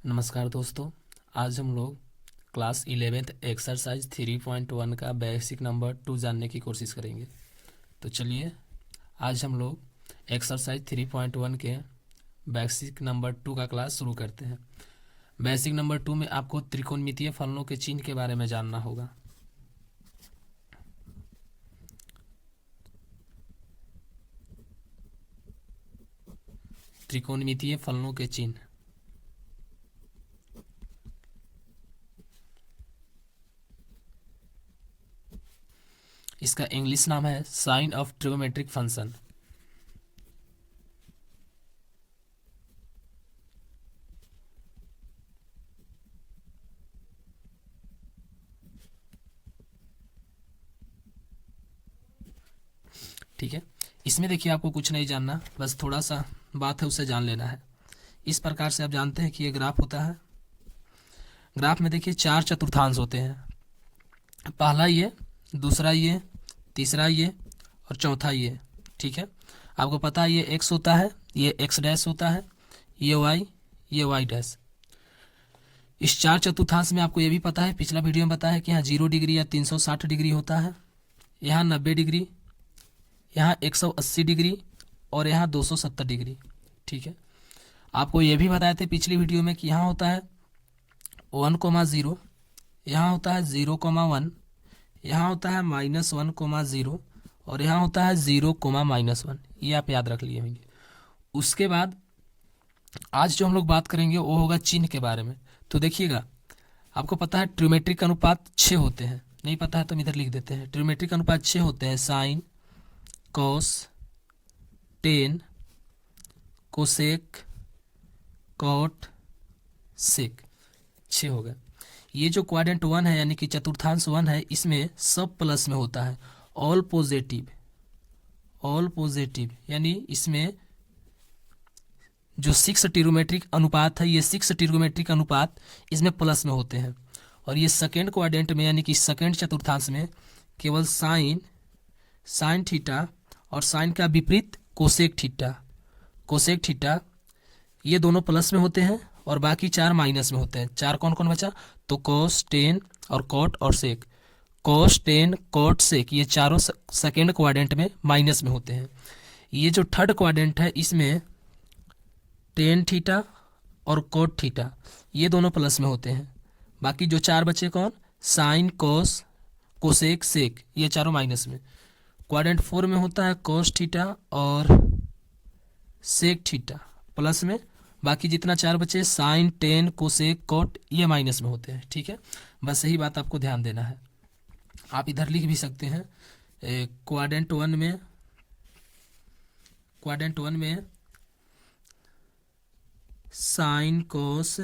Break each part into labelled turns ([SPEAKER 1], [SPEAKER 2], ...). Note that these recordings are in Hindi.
[SPEAKER 1] नमस्कार दोस्तों। आज हम लोग क्लास 11th एक्सरसाइज 3.1 का बेसिक नंबर 2 जानने की कोशिश करेंगे। तो चलिए आज हम लोग एक्सरसाइज 3.1 के बेसिक नंबर 2 का क्लास शुरू करते हैं। बेसिक नंबर 2 में आपको त्रिकोणमितीय फलनों के चिन्ह के बारे में जानना होगा। त्रिकोणमितीय फलनों के चिन्ह, इसका इंग्लिश नाम है साइन ऑफ ट्रिगोमेट्रिक फंक्शन। ठीक है, इसमें देखिए आपको कुछ नहीं जानना, बस थोड़ा सा बात है उसे जान लेना है। इस प्रकार से आप जानते हैं कि ये ग्राफ होता है। ग्राफ में देखिए 4 चतुर्थांश होते हैं। पहला ये, दूसरा ये, तीसरा ये और चौथा ये। ठीक है, आपको पता है ये एक्स होता है, ये एक्स डैश होता है, ये वाई डैश। इस 4 चतुर्थांश में आपको ये भी पता है, पिछला वीडियो में बताया कि यहाँ 0 डिग्री या 360 डिग्री होता है, यहाँ 90 डिग्री, यहाँ 180 डिग्री और यहाँ 270 डिग्री। ठीक है, आपको ये भी बताए थे पिछली वीडियो में कि यहाँ होता है 1,0, यहाँ होता है 0,1, यहाँ होता है -1,0 और यहाँ होता है 0,-1। ये आप याद रख लिए होंगे। उसके बाद आज जो हम लोग बात करेंगे वो होगा चिन्ह के बारे में। तो देखिएगा, आपको पता है ट्रिग्नोमेट्रिक अनुपात 6 होते हैं, नहीं पता है तो हम इधर लिख देते हैं। ट्रिग्नोमेट्रिक अनुपात 6 होते हैं, sine, cos, tan, cosec, cot, sec, 6 हो गए। ये जो क्वाड्रेंट 1 है यानी कि चतुर्थांश 1 है, इसमें सब प्लस में होता है, ऑल पॉजिटिव यानी इसमें जो 6 ट्रिग्नोमेट्रिक अनुपात है, ये 6 ट्रिग्नोमेट्रिक अनुपात इसमें प्लस में होते हैं। और ये सेकेंड क्वाड्रेंट में यानी कि सेकेंड चतुर्थांश में केवल साइन थीटा और साइन का विपरीत कोसेक थीटा ये दोनों प्लस में होते हैं और बाकी 4 माइनस में होते हैं। 4 कौन कौन बचा? तो कॉस, टेन और कॉट और सेक। कॉस, टेन, कॉट, सेक ये चारों सेकेंड क्वाड्रेंट में माइनस में होते हैं। ये जो थर्ड क्वाड्रेंट है इसमें टेन थीटा और कॉट थीटा ये दोनों प्लस में होते हैं। बाकी जो 4 बचे कौन? साइन, कॉस, कोसेक, सेक ये चारों माइनस में। क्वाड्रेंट 4 में होता है कॉस थीटा और सेक थीटा प्लस में। बाकी जितना 4 बचे साइन, टेन, कोसेक, कॉट ये माइनस में होते हैं। ठीक है, बस यही बात आपको ध्यान देना है। आप इधर लिख भी सकते हैं क्वाड्रेंट 1 में साइन, कॉस,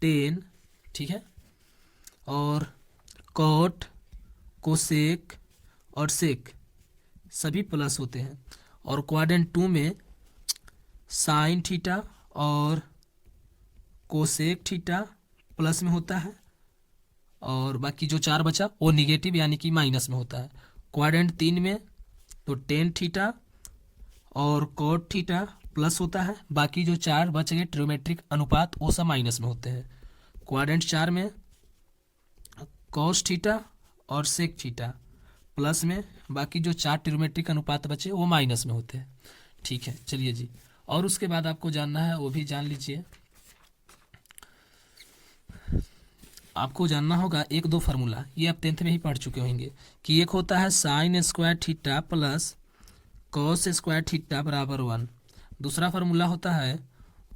[SPEAKER 1] टेन, ठीक है, और कॉट, कोसेक और सेक सभी प्लस होते हैं। और क्वाड्रेंट 2 में साइन थीटा और कोसेक थीटा प्लस में होता है और बाकी जो 4 बचा वो निगेटिव यानी कि माइनस में होता है। क्वाड्रेंट 3 में तो टेन थीटा और कॉट थीटा प्लस होता है, बाकी जो 4 बच गए ट्रिग्नोमेट्रिक अनुपात वो सब माइनस में होते हैं। क्वाड्रेंट 4 में कॉस थीटा और सेक थीटा प्लस में, बाकी जो 4 ट्रिग्नोमेट्रिक अनुपात बचे वो माइनस में होते हैं। ठीक है, चलिए जी, और उसके बाद आपको जानना है वो भी जान लीजिए। आपको जानना होगा 1-2 फार्मूला, ये आप 10th में ही पढ़ चुके होंगे कि एक होता है sine square theta plus cos square theta बराबर 1। दूसरा फार्मूला होता है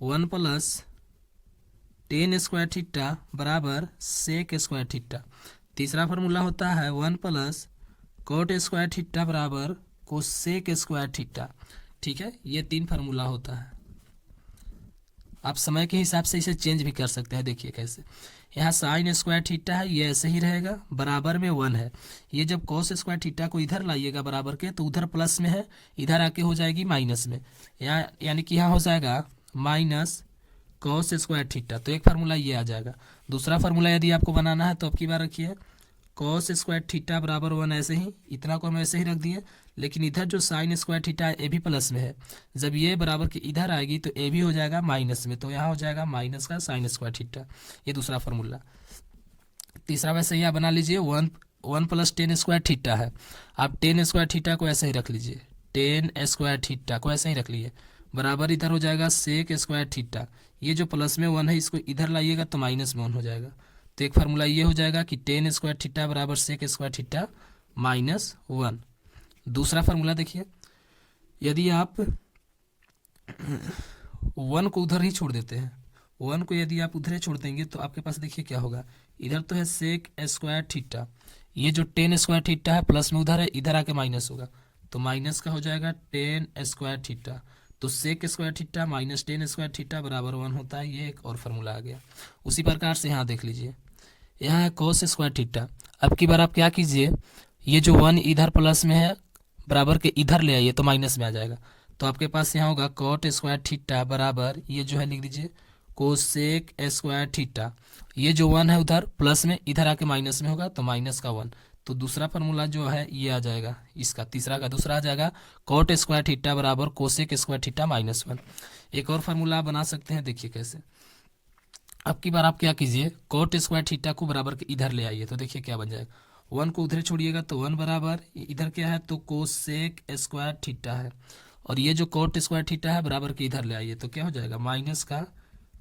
[SPEAKER 1] 1 प्लस टेन स्क्वायर थीटा बराबर सेक स्क्वायर थीटा। तीसरा फार्मूला होता है 1 प्लस कॉट स्क्वायर थीटा बराबर कोसेक स्क्वायर थीटा। ठीक है, ये 3 फार्मूला होता है। आप समय के हिसाब से इसे चेंज भी कर सकते हैं। देखिए कैसे, यहाँ साइन स्क्वायर थीटा है, ये ऐसे ही रहेगा, बराबर में 1 है। ये जब कॉस स्क्वायर थीटा को इधर लाइएगा बराबर के, तो उधर प्लस में है, इधर आके हो जाएगी माइनस में, यहाँ यानी कि यहाँ हो जाएगा माइनस कॉस स्क्वायर थीटा। तो एक फार्मूला ये आ जाएगा। दूसरा फार्मूला यदि आपको बनाना है तो अब की बार रखिए कॉस स्क्वायर थीटा बराबर 1 ऐसे ही, इतना को हम ऐसे ही रख दिए। लेकिन इधर जो साइन स्क्वायर थीटा है ए भी प्लस में है, जब ये बराबर के इधर आएगी तो ए भी हो जाएगा माइनस में, तो यहाँ हो जाएगा माइनस का साइन स्क्वायर थीटा। ये दूसरा फार्मूला। तीसरा वैसे यहाँ बना लीजिए, 1 प्लस टेन स्क्वायर थीटा है। आप टेन स्क्वायर थीटा को ऐसे ही रख लीजिए, टेन स्क्वायर थीटा को ऐसे ही रख लीजिए, बराबर इधर हो जाएगा सेक स्क्वायर थीटा। ये जो प्लस में 1 है इसको इधर लाइएगा तो माइनस में 1 हो जाएगा। तो एक फार्मूला ये हो जाएगा कि टेन स्क्वायर थीटा बराबर सेक स्क्वायर थीटा माइनस 1। दूसरा फार्मूला देखिए, यदि आप 1 को उधर ही छोड़ देते हैं, 1 को यदि आप उधर ही छोड़ देंगे तो आपके पास देखिए क्या होगा, इधर तो है सेक स्क्वायर थीटा, ये जो टेन स्क्वायर थीटा है प्लस में उधर है, इधर आके माइनस होगा, तो माइनस का हो जाएगा टेन स्क्वायर थीटा। तो sec square theta minus tan square theta बराबर 1 होता है। ये एक और फार्मूला आ गया। उसी प्रकार से यहाँ देख लीजिए, यहाँ है कॉस स्क्वायर थीटा। अब की बार आप क्या कीजिए, ये जो 1 इधर प्लस में है बराबर के इधर ले आइए तो माइनस में आ जाएगा। तो आपके पास यहाँ होगा कॉट स्क्वायर थीटा बराबर, ये जो है लिख दीजिए कोसेक स्क्वायर थीटा। ये जो 1 है उधर प्लस में, इधर आके माइनस में होगा तो माइनस का 1। तो दूसरा फार्मूला जो है ये आ जाएगा, इसका तीसरा का दूसरा आ जाएगा कॉट स्क्वायर थीटा बराबर कोसेक स्क्वायर थीटा माइनस 1। एक और फार्मूला आप बना सकते हैं, देखिए कैसे। अब की बार आप क्या कीजिए, कॉट स्क्वायर थीटा को बराबर के इधर ले आइए तो देखिए क्या बन जाएगा, 1 को उधर छोड़िएगा तो 1 बराबर इधर क्या है तो कोसेक स्क्वायर थीटा है, और ये जो कॉट स्क्वायर थीटा है बराबर के इधर ले आइए तो क्या हो जाएगा माइनस का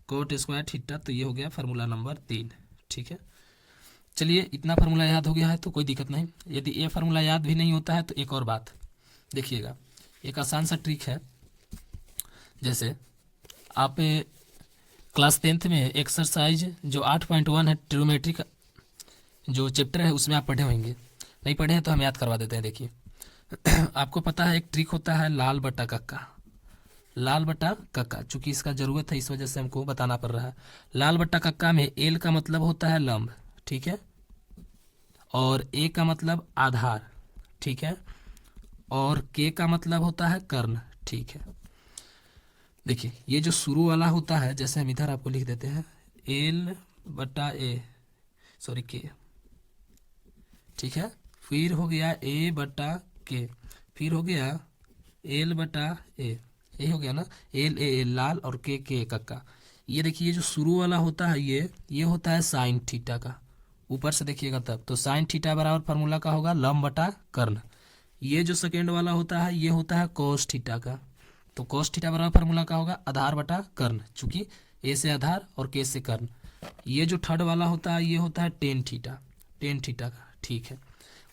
[SPEAKER 1] कॉट स्क्वायर थीटा। तो ये हो गया फार्मूला नंबर 3। ठीक है, चलिए इतना फार्मूला याद हो गया है तो कोई दिक्कत नहीं। यदि ये फार्मूला याद भी नहीं होता है तो एक और बात देखिएगा, एक आसान सा ट्रिक है। जैसे आप क्लास 10th में एक्सरसाइज जो 8.1 है ट्रिग्नोमेट्री का जो चैप्टर है उसमें आप पढ़े होंगे, नहीं पढ़े हैं तो हम याद करवा देते हैं। देखिए आपको पता है एक ट्रिक होता है लाल बटा कक्का, लाल बटा कक्का, चूंकि इसका ज़रूरत है इस वजह से हमको बताना पड़ रहा है। लाल बटा कक्का में एल का मतलब होता है लंब, ठीक है, और ए का मतलब आधार, ठीक है, और के का मतलब होता है कर्ण, ठीक है। देखिए ये जो शुरू वाला होता है, जैसे हम इधर आपको लिख देते हैं एल बटा ए, सॉरी के, ठीक है, फिर हो गया ए बटा के, फिर हो गया एल बटा ए, ये हो गया ना, एल ए एल लाल और के कक्का। ये देखिए ये जो शुरू वाला होता है ये होता है साइन थीटा का, ऊपर से देखिएगा तब तो साइन थीटा बराबर फार्मूला का होगा लंब बटा कर्ण। ये जो सेकेंड वाला होता है ये होता है कोस थीटा का, तो कोस थीटा बराबर फार्मूला का होगा आधार बटा कर्ण, चूंकि ए से आधार और के से कर्ण। ये जो थर्ड वाला होता है ये होता है टेन थीटा का, ठीक है।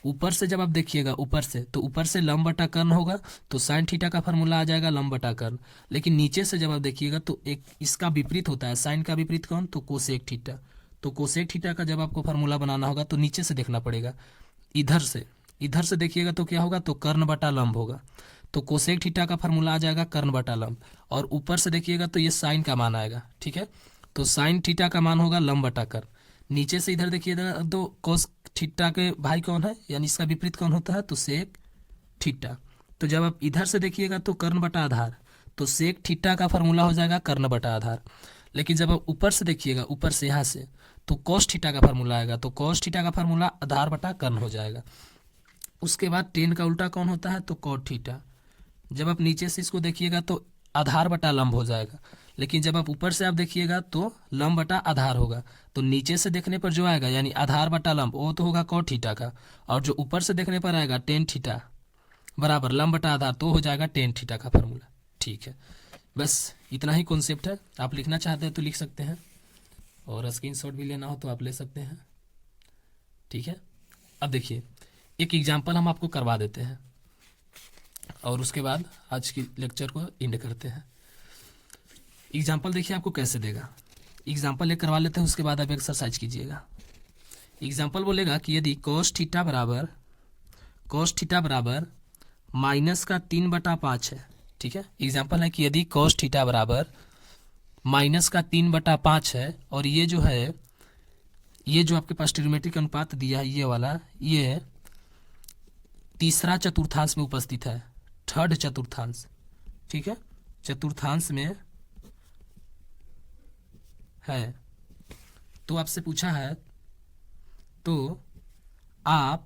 [SPEAKER 1] ऊपर से जब आप देखिएगा ऊपर से, तो ऊपर से लंब बटा कर्ण होगा तो साइन थीटा का फार्मूला आ जाएगा लंब बटा कर्ण। लेकिन नीचे से जब आप देखिएगा तो एक इसका विपरीत होता है, साइन का विपरीत कौन, तो कोसेक थीटा। तो कोसेक थीटा का जब आपको फार्मूला बनाना होगा तो नीचे से देखना पड़ेगा, इधर से देखिएगा तो क्या होगा, तो कर्ण बटा लंब होगा, तो कोसेक थीटा का फार्मूला आ जाएगा कर्ण बटा लंब। और ऊपर से देखिएगा तो ये साइन का मान आएगा, ठीक है, तो साइन थीटा का मान होगा लंब बटा कर्ण। नीचे से इधर देखिएगा तो कोस थीटा के भाई कौन है, यानी इसका विपरीत कौन होता है, तो सेक थीटा। तो जब आप इधर से देखिएगा तो कर्ण बटा आधार, तो सेक थीटा का फार्मूला हो जाएगा कर्ण बटा आधार। लेकिन जब आप ऊपर से देखिएगा, ऊपर से यहाँ से, तो कॉस थीटा का फार्मूला आएगा, तो कॉस थीटा का फार्मूला आधार बटा कर्ण हो जाएगा। उसके बाद टेन का उल्टा कौन होता है, तो कॉट थीटा। जब आप नीचे से इसको देखिएगा तो आधार बटा लंब हो जाएगा, लेकिन जब आप ऊपर से आप देखिएगा तो लंब बटा आधार होगा। तो नीचे से देखने पर जो आएगा यानी आधार बटा लंब वो तो होगा कॉट थीटा का, और जो ऊपर से देखने पर आएगा टेन थीटा बराबर लंब बटा आधार तो हो जाएगा टेन थीटा का फार्मूला, ठीक है। बस इतना ही कॉन्सेप्ट है, आप लिखना चाहते हैं तो लिख सकते हैं, और स्क्रीनशॉट भी लेना हो तो आप ले सकते हैं, ठीक है। अब देखिए एक एग्जाम्पल हम आपको करवा देते हैं और उसके बाद आज की लेक्चर को एंड करते हैं। एग्जाम्पल देखिए आपको कैसे देगा, एग्जाम्पल एक करवा लेते हैं, उसके बाद आप एक्सरसाइज कीजिएगा। एग्जाम्पल बोलेगा कि यदि कोस थीटा बराबर माइनस का 3/5 है, ठीक है। एग्जाम्पल है कि यदि कोस थीटा बराबर माइनस का 3/5 है, और ये जो है ये जो आपके पास ट्रिग्नोमेट्रिक अनुपात दिया है ये वाला, ये तीसरा चतुर्थांश में उपस्थित है, थर्ड चतुर्थांश, ठीक है, चतुर्थांश में है। तो आपसे पूछा है तो आप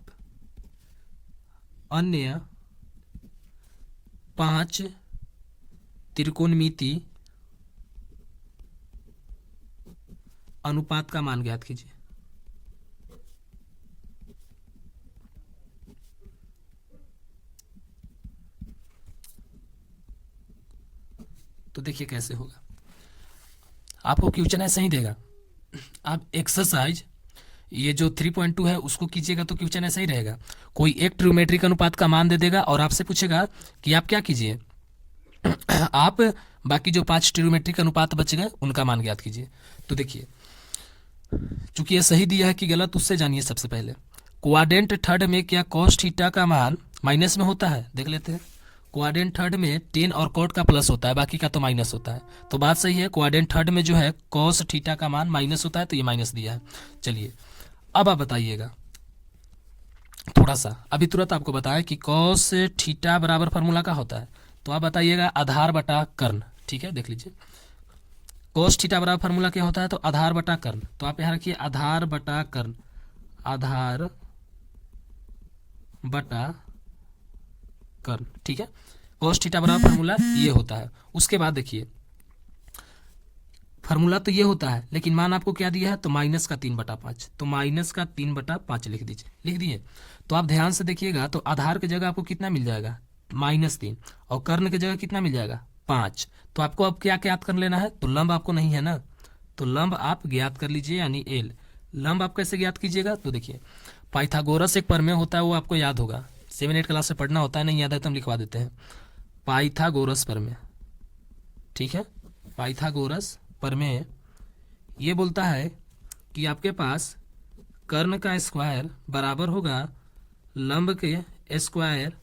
[SPEAKER 1] अन्य 5 त्रिकोणमिति अनुपात का मान ज्ञात कीजिए। तो देखिए कैसे होगा, आपको क्वेश्चन ऐसे ही देगा। आप एक्सरसाइज ये जो 3.2 है उसको कीजिएगा तो क्वेश्चन ऐसा ही रहेगा। कोई एक ट्रिग्नोमेट्रिक अनुपात का मान दे देगा और आपसे पूछेगा कि आप क्या कीजिए, आप बाकी जो 5 ट्रिग्नोमेट्रिक अनुपात बच गए उनका मान ज्ञात कीजिए। तो देखिए, चूंकि ये सही दिया है कि गलत, उससे जानिए। सबसे पहले क्वाड्रेंट थर्ड में क्या कॉस थीटा का मान माइनस में होता है, देख लेते हैं। क्वाड्रेंट थर्ड में टेन और कॉट का प्लस होता है, बाकी का तो माइनस होता है। तो बात सही है, क्वाड्रेंट थर्ड में जो है कॉस थीटा का मान माइनस होता है, तो ये माइनस दिया है। चलिए अब आप बताइएगा थोड़ा सा, अभी तुरंत आपको बताया कि कॉस थीटा बराबर फार्मूला का होता है। तो आप बताइएगा आधार बटा कर्ण, ठीक है। देख लीजिए कॉस थीटा बराबर फार्मूला क्या होता है, तो आधार बटा कर्ण। तो आप यहाँ रखिए आधार बटा कर्ण, आधार बटा कर्ण, ठीक है। कॉस थीटा बराबर फार्मूला ये होता है। उसके बाद देखिए फार्मूला तो ये होता है, लेकिन मान आपको क्या दिया है, तो माइनस का 3/5। तो माइनस का 3/5 लिख दीजिए, लिख दिए। तो आप ध्यान से देखिएगा, तो आधार की जगह आपको कितना मिल जाएगा, -3, और कर्ण की जगह कितना मिल जाएगा, 5। तो आपको अब क्या ज्ञात कर लेना है, तो लंब आपको नहीं है ना, तो लंब आप ज्ञात कर लीजिए, यानी एल। लंब आप कैसे ज्ञात कीजिएगा, तो देखिए पाइथागोरस एक प्रमेय होता है, वो आपको याद होगा, 7-8 क्लास से पढ़ना होता है, नहीं याद है तो हम लिखवा देते हैं। पाइथागोरस प्रमेय, ठीक है। पाइथागोरस प्रमेय ये बोलता है कि आपके पास कर्ण का स्क्वायर बराबर होगा लंब के स्क्वायर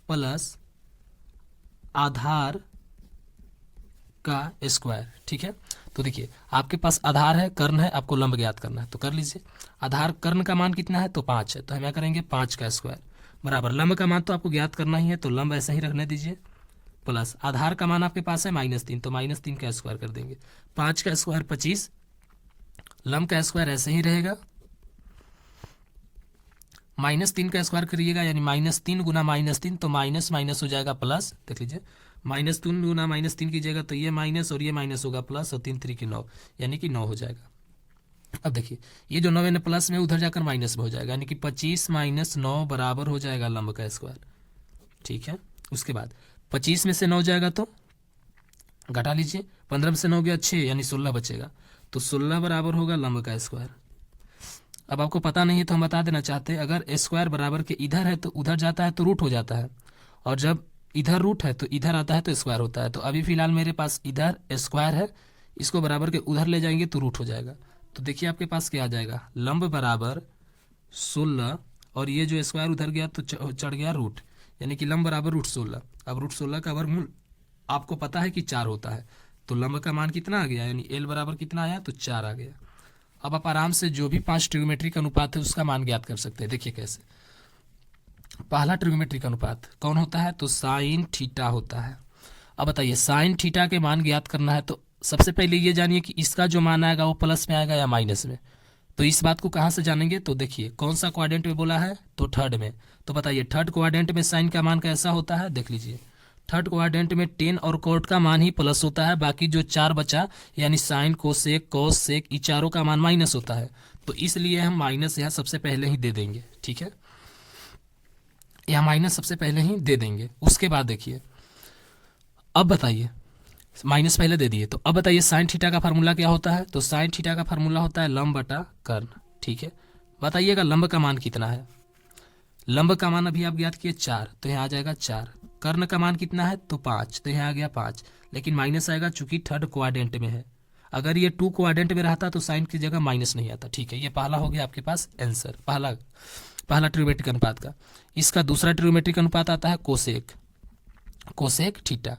[SPEAKER 1] प्लस आधार का स्क्वायर, ठीक है। तो देखिए आपके पास आधार है, कर्ण है, आपको लंब ज्ञात करना है, तो कर लीजिए। आधार कर्ण का मान कितना है, तो 5 है, तो हम क्या करेंगे 5 का स्क्वायर बराबर लंब का मान तो आपको ज्ञात करना ही है, तो लंब ऐसे ही रखने दीजिए, प्लस आधार का मान आपके पास है -3, तो -3 का स्क्वायर कर देंगे। 5 का स्क्वायर 25, लंब का स्क्वायर ऐसे ही रहेगा, -3 का स्क्वायर करिएगा, यानी -3 गुना -3, तो माइनस माइनस हो जाएगा प्लस। देख लीजिए -3 गुना -3 कीजिएगा तो ये माइनस और ये माइनस होगा प्लस, और 3 3 की 9, यानी कि 9 हो जाएगा। अब देखिए ये जो 9 है प्लस में उधर जाकर माइनस में हो जाएगा, यानी कि 25 - 9 बराबर हो जाएगा लंब का स्क्वायर, ठीक है। उसके बाद 25 में से 9 जाएगा तो घटा लीजिए, 15 में से 9 गया 6, यानी 16 बचेगा, तो 16 बराबर होगा लंब का स्क्वायर। अब आपको पता नहीं है तो हम बता देना चाहते हैं, अगर स्क्वायर बराबर के इधर है तो उधर जाता है तो रूट हो जाता है, और जब इधर रूट है तो इधर आता है तो स्क्वायर होता है। तो अभी फिलहाल मेरे पास इधर स्क्वायर है, इसको बराबर के उधर ले जाएंगे तो रूट हो जाएगा। तो देखिए आपके पास क्या आ जाएगा, लंब बराबर 16, और ये जो स्क्वायर उधर गया तो चढ़ गया रूट, यानी कि लंब बराबर √16। अब √16 का वर्गमूल आपको पता है कि 4 होता है, तो लंब का मान कितना आ गया, यानी एल बराबर कितना आया, तो 4 आ गया। अब आप आराम से जो भी 5 ट्रिग्नोमेट्रिक अनुपात है उसका मान ज्ञात कर सकते हैं। देखिए कैसे, पहला ट्रिग्नोमेट्रिक अनुपात कौन होता है, तो साइन थीटा होता है। अब बताइए साइन थीटा के मान ज्ञात करना है, तो सबसे पहले ये जानिए कि इसका जो मान आएगा वो प्लस में आएगा या माइनस में। तो इस बात को कहाँ से जानेंगे, तो देखिए कौन सा क्वाड्रेंट में बोला है, तो थर्ड में। तो बताइए थर्ड क्वाड्रेंट में साइन का मान कैसा होता है, देख लीजिए थर्ड क्वाड्रेंट में टेन और कॉट का मान ही प्लस होता है, बाकी जो 4 बचा यानी साइन कोसेक कॉस सेक ये चारों का मान माइनस होता है। तो इसलिए हम माइनस यहाँ सबसे पहले ही दे देंगे, ठीक है, यहाँ माइनस सबसे पहले ही दे देंगे। उसके बाद देखिए अब बताइए, माइनस पहले दे दिए, तो अब बताइए साइन थीटा का फार्मूला क्या होता है, तो साइन थीटा का फार्मूला होता है लंब बटा कर्ण, ठीक है। बताइएगा लंब का मान कितना है, लंब का मान अभी आप ज्ञात किए 4, तो यहाँ आ जाएगा 4। कर्ण का मान कितना है, तो 5, तो यहाँ आ गया 5, लेकिन माइनस आएगा चूंकि थर्ड क्वाड्रेंट में है। अगर ये 2 क्वाड्रेंट में रहता तो साइन की जगह माइनस नहीं आता, ठीक है। ये पहला हो गया आपके पास आंसर, पहला ट्रिग्नोमेट्रिक अनुपात का। इसका दूसरा ट्रिग्नोमेट्रिक अनुपात आता है कोसेक, कोसेक थीटा।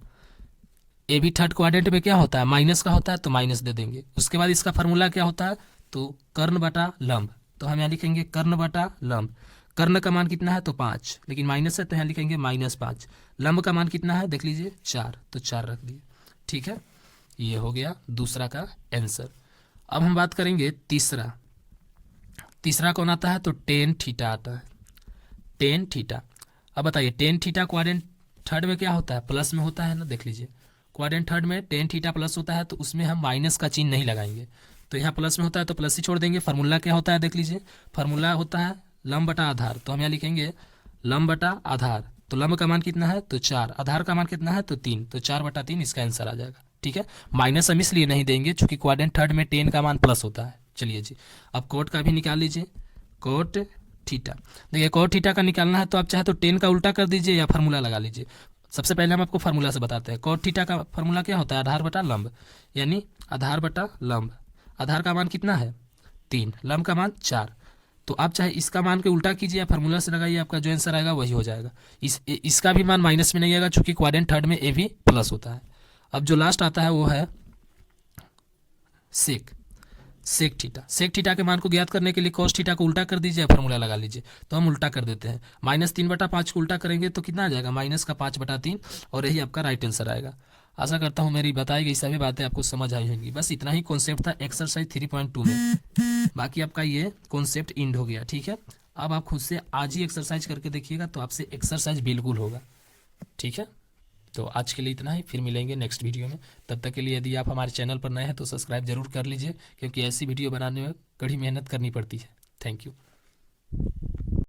[SPEAKER 1] ये भी थर्ड क्वाड्रेंट में क्या होता है, माइनस का होता है, तो माइनस दे देंगे। उसके बाद इसका फार्मूला क्या होता है, तो कर्ण बटा लंब, तो हम यहाँ लिखेंगे कर्ण बटा लंब। कर्ण का मान कितना है, तो 5, लेकिन माइनस है तो यहाँ लिखेंगे -5। लंब का मान कितना है, देख लीजिए 4, तो 4 रख दिए, ठीक है। ये हो गया दूसरा का आंसर। अब हम बात करेंगे तीसरा। तीसरा कौन आता है, तो टेन थीटा आता है, टेन थीटा। अब बताइए टेन थीटा क्वाड्रेंट थर्ड में क्या होता है, प्लस में होता है ना, देख लीजिए क्वाड्रेंट थर्ड में टेन थीटा प्लस होता है, तो उसमें हम माइनस का चिन्ह नहीं लगाएंगे, तो यहाँ प्लस में होता है तो प्लस ही छोड़ देंगे। फार्मूला क्या होता है, देख लीजिए फार्मूला होता है लंब बटा आधार, तो हम यहाँ लिखेंगे लंब बटा आधार, तो लंब का मान कितना है, तो 4, आधार का मान कितना है, तो 3, तो 4/3 इसका आंसर आ जाएगा। ठीक है, माइनस हम इसलिए नहीं देंगे चूंकि क्वाड्रेंट थर्ड में 10 का मान प्लस होता है। चलिए जी, अब कोट का भी निकाल लीजिए, कोट थीटा। देखिए कोट थीटा का निकालना है तो आप चाहे तो 10 का उल्टा कर दीजिए या फार्मूला लगा लीजिए। सबसे पहले हम आपको फार्मूला से बताते हैं। कोट थीटा का फार्मूला क्या होता है, आधार बटा लंब, यानी आधार बटा लंब। आधार का मान कितना है 3, लंब का मान 4, तो आप चाहे इसका मान के उल्टा कीजिए या फार्मूला से लगाइए, आपका जो आंसर आएगा वही हो जाएगा। इसका भी मान माइनस में नहीं आएगा चूंकि क्वाड्रेंट थर्ड में ए भी प्लस होता है। अब जो लास्ट आता है वो है सेक, सेक थीटा। सेक थीटा के मान को ज्ञात करने के लिए cos थीटा को उल्टा कर दीजिए, फार्मूला लगा लीजिए। तो हम उल्टा कर देते हैं, -3/5 को उल्टा करेंगे तो कितना आ जाएगा, -5/3, और यही आपका राइट आंसर आएगा। आशा करता हूँ मेरी बताई गई सभी बातें आपको समझ आई होंगी। बस इतना ही कॉन्सेप्ट था एक्सरसाइज 3.2 में, बाकी आपका ये कॉन्सेप्ट इंड हो गया। ठीक है, अब आप खुद से आज ही एक्सरसाइज करके देखिएगा तो आपसे एक्सरसाइज बिल्कुल होगा। ठीक है, तो आज के लिए इतना ही, फिर मिलेंगे नेक्स्ट वीडियो में। तब तक के लिए यदि आप हमारे चैनल पर नए हैं तो सब्सक्राइब जरूर कर लीजिए, क्योंकि ऐसी वीडियो बनाने में कड़ी मेहनत करनी पड़ती है। Thank you.